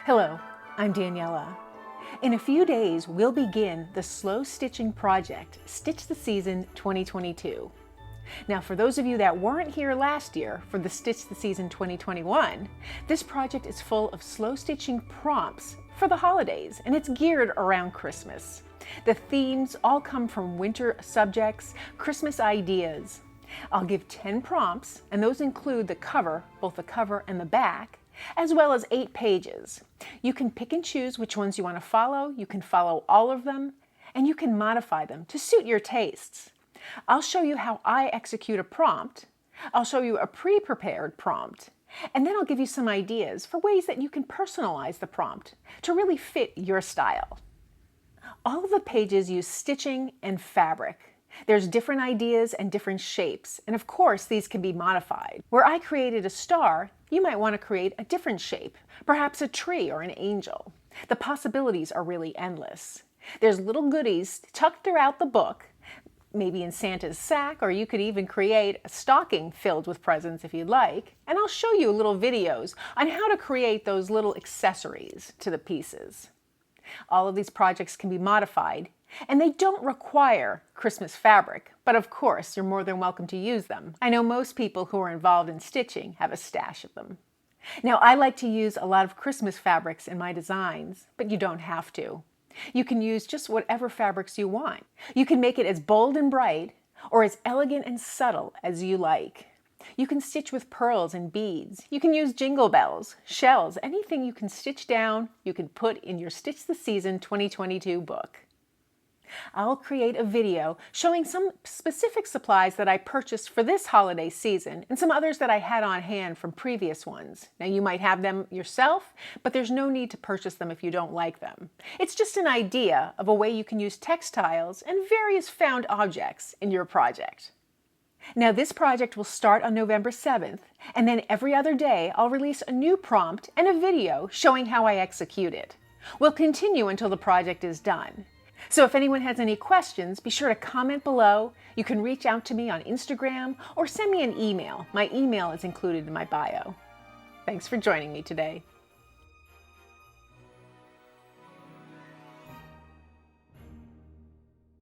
Hello, I'm Daniela. In a few days, we'll begin the Slow Stitching Project, Stitch the Season 2022. Now, for those of you that weren't here last year for the Stitch the Season 2021, this project is full of slow stitching prompts for the holidays, and it's geared around Christmas. The themes all come from winter subjects, Christmas ideas. I'll give 10 prompts, and those include the cover, both the cover and the back, as well as 8 pages. You can pick and choose which ones you want to follow. You can follow all of them, and you can modify them to suit your tastes. I'll show you how I execute a prompt. I'll show you a pre-prepared prompt, and then I'll give you some ideas for ways that you can personalize the prompt to really fit your style. All of the pages use stitching and fabric. There's different ideas and different shapes, and of course these can be modified. Where I created a star, you might want to create a different shape, perhaps a tree or an angel. The possibilities are really endless. There's little goodies tucked throughout the book, maybe in Santa's sack, or you could even create a stocking filled with presents if you'd like, and I'll show you little videos on how to create those little accessories to the pieces. All of these projects can be modified, and they don't require Christmas fabric, but of course you're more than welcome to use them. I know most people who are involved in stitching have a stash of them. Now, I like to use a lot of Christmas fabrics in my designs, but you don't have to. You can use just whatever fabrics you want. You can make it as bold and bright or as elegant and subtle as you like. You can stitch with pearls and beads. You can use jingle bells, shells, anything you can stitch down, you can put in your Stitch the Season 2022 book. I'll create a video showing some specific supplies that I purchased for this holiday season and some others that I had on hand from previous ones. Now, you might have them yourself, but there's no need to purchase them if you don't like them. It's just an idea of a way you can use textiles and various found objects in your project. Now, this project will start on November 7th, and then every other day I'll release a new prompt and a video showing how I execute it. We'll continue until the project is done. So if anyone has any questions, be sure to comment below. You can reach out to me on Instagram or send me an email. My email is included in my bio. Thanks for joining me today.